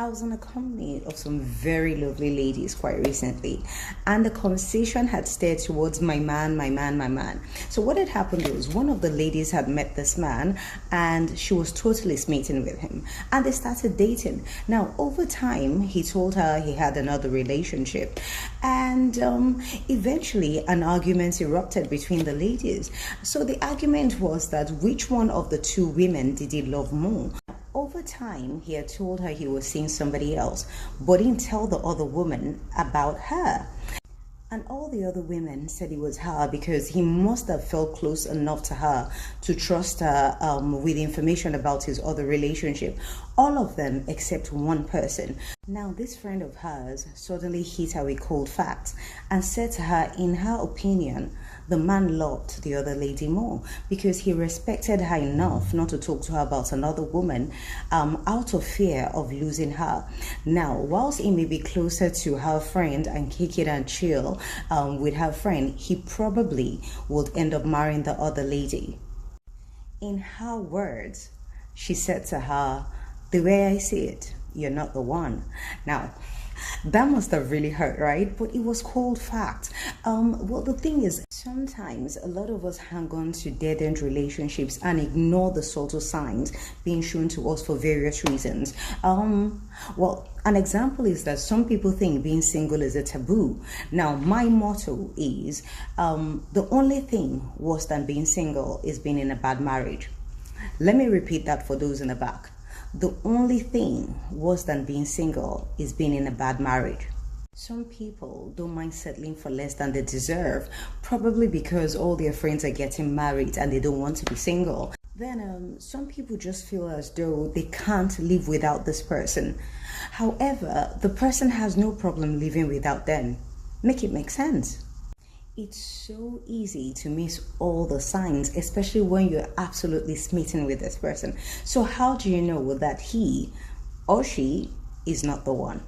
I was in a company of some very lovely ladies quite recently, and the conversation had steered towards my man, my man, my man. So what had happened was one of the ladies had met this man, and she was totally smitten with him, and they started dating. Now, over time, he told her he had another relationship, and eventually an argument erupted between the ladies. So the argument was that which one of the two women did he love more? Over time, he had told her he was seeing somebody else, but didn't tell the other woman about her. And all the other women said it was her because he must have felt close enough to her to trust her with information about his other relationship. All of them except one person. Now, this friend of hers suddenly hit her with cold facts and said to her, in her opinion, the man loved the other lady more because he respected her enough not to talk to her about another woman out of fear of losing her. Now, whilst he may be closer to her friend and kick it and chill with her friend, he probably would end up marrying the other lady. In her words, she said to her, the way I see it, you're not the one. Now, that must have really hurt, right? But it was cold fact. Well, the thing is, sometimes a lot of us hang on to dead-end relationships and ignore the subtle signs being shown to us for various reasons. Well, an example is that some people think being single is a taboo. Now, my motto is, the only thing worse than being single is being in a bad marriage. Let me repeat that for those in the back. The only thing worse than being single is being in a bad marriage. Some people don't mind settling for less than they deserve, probably because all their friends are getting married and they don't want to be single. Then some people just feel as though they can't live without this person. However, the person has no problem living without them. Make it make sense. It's so easy to miss all the signs, especially when you're absolutely smitten with this person. So how do you know that he or she is not the one?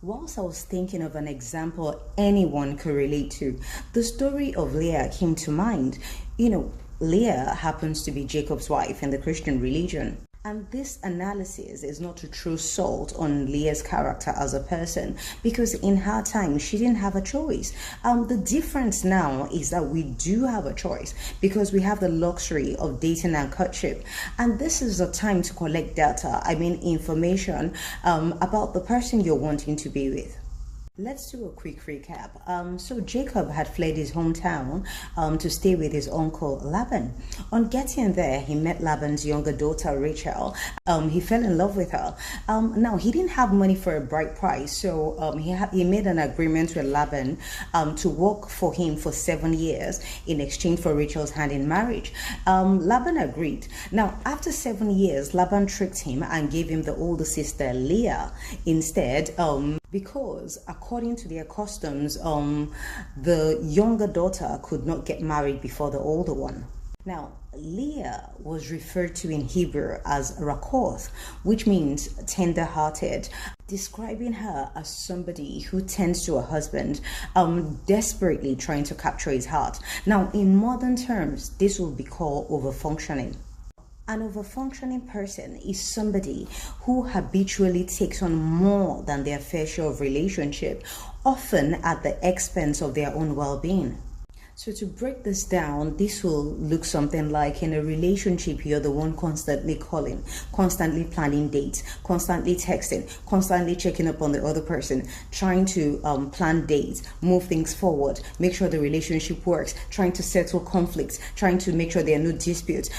Whilst I was thinking of an example anyone could relate to, the story of Leah came to mind. You know, Leah happens to be Jacob's wife in the Christian religion. And this analysis is not to throw salt on Leah's character as a person, because in her time, she didn't have a choice. The difference now is that we do have a choice because we have the luxury of dating and courtship. And this is the time to collect data, information about the person you're wanting to be with. Let's do a quick recap. So Jacob had fled his hometown to stay with his uncle Laban. On getting there, he met Laban's younger daughter Rachel. He fell in love with her. Now, he didn't have money for a bride price, so he made an agreement with Laban to work for him for 7 years in exchange for Rachel's hand in marriage. Laban agreed. Now, after 7 years, Laban tricked him and gave him the older sister Leah instead, because according to their customs, the younger daughter could not get married before the older one. Now, Leah was referred to in Hebrew as Rakoth, which means tender-hearted, describing her as somebody who tends to a husband, desperately trying to capture his heart. Now, in modern terms, this would be called overfunctioning. An overfunctioning person is somebody who habitually takes on more than their fair share of relationship, often at the expense of their own well-being. So to break this down, this will look something like in a relationship, you're the one constantly calling, constantly planning dates, constantly texting, constantly checking up on the other person, trying to plan dates, move things forward, make sure the relationship works, trying to settle conflicts, trying to make sure there are no disputes,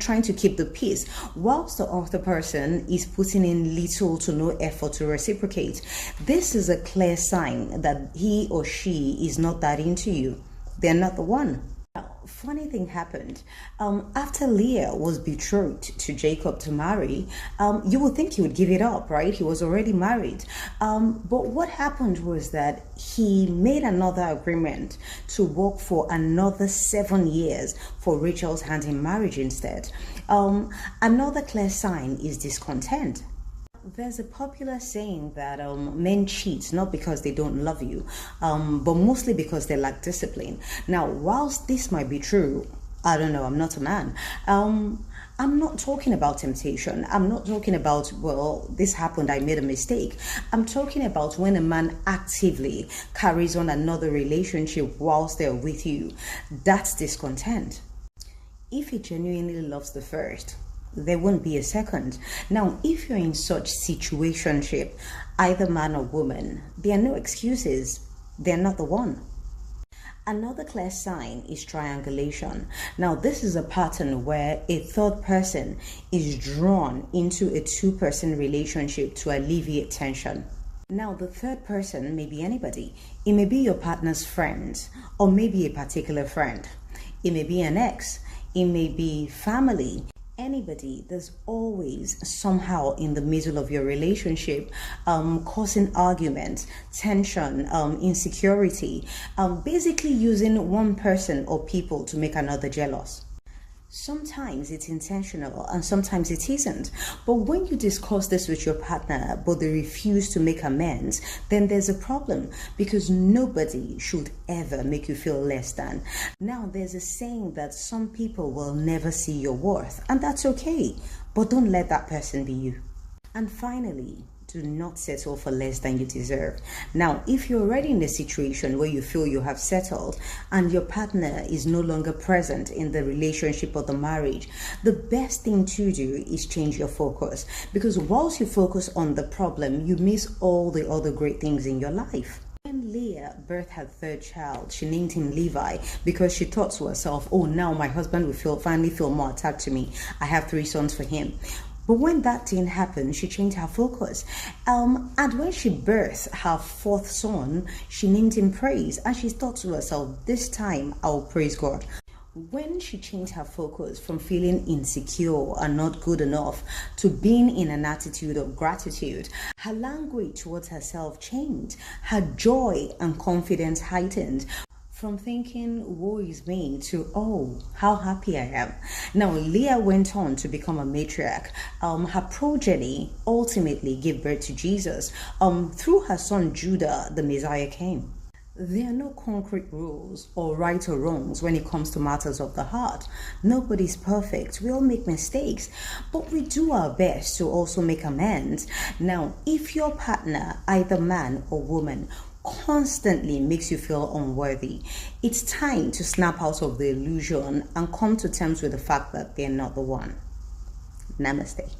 trying to keep the peace, whilst the other person is putting in little to no effort to reciprocate. This is a clear sign that he or she is not that into you. They're not the one. Now, funny thing happened. After Leah was betrothed to Jacob to marry, you would think he would give it up, right? He was already married. But what happened was that he made another agreement to work for another 7 years for Rachel's hand in marriage instead. Another clear sign is discontent. There's a popular saying that men cheat not because they don't love you, but mostly because they lack discipline. Now, whilst this might be true, I don't know, I'm not a man. I'm not talking about temptation. I'm not talking about, well, this happened, I made a mistake. I'm talking about when a man actively carries on another relationship whilst they're with you. That's discontent. If he genuinely loves the first, there won't be a second. Now, if you're in such situationship, either man or woman, there are no excuses. They're not the one. Another clear sign is triangulation. Now, this is a pattern where a third person is drawn into a two-person relationship to alleviate tension. Now, the third person may be anybody. It may be your partner's friend, or maybe a particular friend. It may be an ex. It may be family. Anybody. There's always somehow in the middle of your relationship causing argument, tension, insecurity, basically using one person or people to make another jealous. Sometimes it's intentional and sometimes it isn't. But when you discuss this with your partner but they refuse to make amends, then there's a problem, because nobody should ever make you feel less than. Now, there's a saying that some people will never see your worth, and that's okay. But don't let that person be you. And finally, do not settle for less than you deserve. Now, if you're already in a situation where you feel you have settled and your partner is no longer present in the relationship or the marriage, the best thing to do is change your focus. Because whilst you focus on the problem, you miss all the other great things in your life. When Leah birthed her third child, she named him Levi because she thought to herself, oh, now my husband will finally feel more attached to me. I have 3 sons for him. But when that didn't happen, she changed her focus. And when she birthed her 4th son, she named him Praise. And she thought to herself, this time I'll praise God. When she changed her focus from feeling insecure and not good enough to being in an attitude of gratitude, her language towards herself changed. Her joy and confidence heightened. From thinking, woe is me, to, oh, how happy I am. Now, Leah went on to become a matriarch. Her progeny ultimately gave birth to Jesus. Through her son Judah, the Messiah came. There are no concrete rules or right or wrongs when it comes to matters of the heart. Nobody's perfect. We all make mistakes, but we do our best to also make amends. Now, if your partner, either man or woman, constantly makes you feel unworthy, it's time to snap out of the illusion and come to terms with the fact that they're not the one. Namaste.